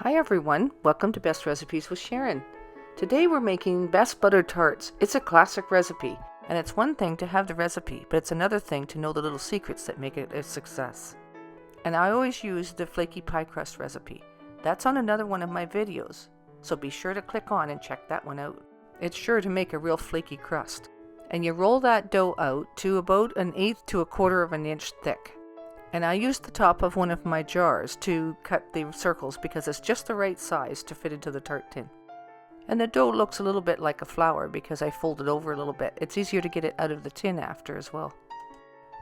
Hi everyone, welcome to Best Recipes with Sharon. Today we're making Best Butter Tarts. It's a classic recipe, and it's one thing to have the recipe, but it's another thing to know the little secrets that make it a success. And I always use the flaky pie crust recipe. That's on another one of my videos, so be sure to click on and check that one out. It's sure to make a real flaky crust. And you roll that dough out to about 1/8 to 1/4 of an inch thick. And I used the top of one of my jars to cut the circles because it's just the right size to fit into the tart tin. And the dough looks a little bit like a flour because I fold it over a little bit. It's easier to get it out of the tin after as well.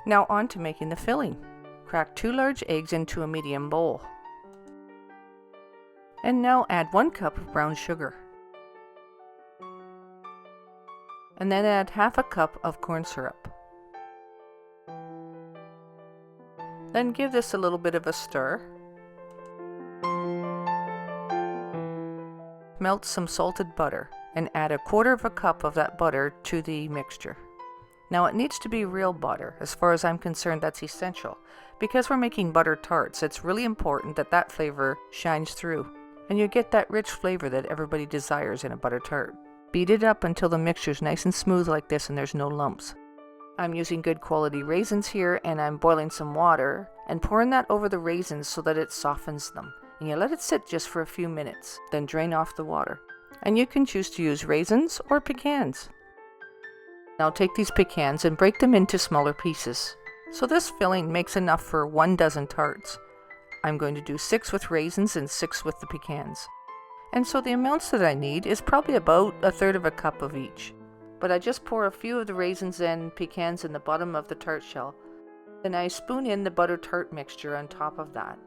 Now on to making the filling. Crack 2 large eggs into a medium bowl. And now add 1 cup of brown sugar. And then add half a cup of corn syrup. Then give this a little bit of a stir. Melt some salted butter and add 1/4 cup of that butter to the mixture. Now it needs to be real butter. As far as I'm concerned, that's essential. Because we're making butter tarts, it's really important that that flavor shines through. And you get that rich flavor that everybody desires in a butter tart. Beat it up until the mixture's nice and smooth like this and there's no lumps. I'm using good quality raisins here, and I'm boiling some water and pouring that over the raisins so that it softens them. And you let it sit just for a few minutes, then drain off the water. And you can choose to use raisins or pecans. Now take these pecans and break them into smaller pieces. So this filling makes enough for 1 dozen tarts. I'm going to do 6 with raisins and 6 with the pecans. And so the amounts that I need is probably about 1/3 cup of each. But I just pour a few of the raisins and pecans in the bottom of the tart shell. Then I spoon in the butter tart mixture on top of that.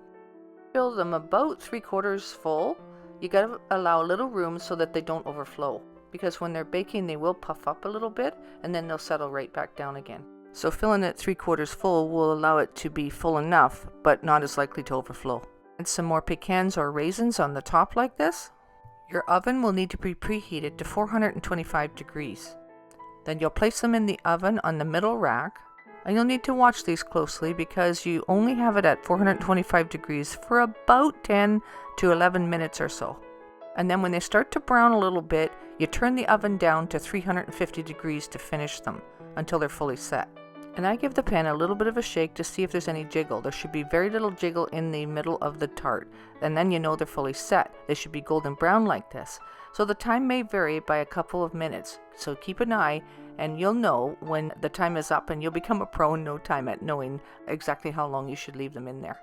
Fill them about 3/4 full. You gotta allow a little room so that they don't overflow, because when they're baking they will puff up a little bit and then they'll settle right back down again. So filling it 3/4 full will allow it to be full enough, but not as likely to overflow. And some more pecans or raisins on the top like this. Your oven will need to be preheated to 425 degrees. Then you'll place them in the oven on the middle rack, and you'll need to watch these closely because you only have it at 425 degrees for about 10 to 11 minutes or so. And then when they start to brown a little bit, you turn the oven down to 350 degrees to finish them until they're fully set. And I give the pan a little bit of a shake to see if there's any jiggle. There should be very little jiggle in the middle of the tart, and then you know they're fully set. They should be golden brown like this. So the time may vary by a couple of minutes, so keep an eye and you'll know when the time is up, and you'll become a pro in no time at knowing exactly how long you should leave them in there.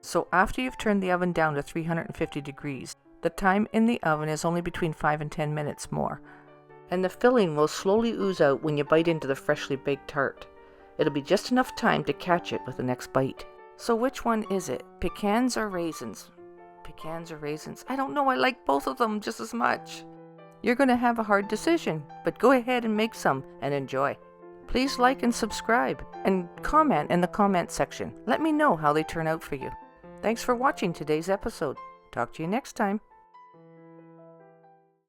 So after you've turned the oven down to 350 degrees, the time in the oven is only between 5 and 10 minutes more. And the filling will slowly ooze out when you bite into the freshly baked tart. It'll be just enough time to catch it with the next bite. So which one is it? Pecans or raisins? Pecans or raisins? I don't know, I like both of them just as much. You're going to have a hard decision, but go ahead and make some and enjoy. Please like and subscribe and comment in the comment section. Let me know how they turn out for you. Thanks for watching today's episode. Talk to you next time.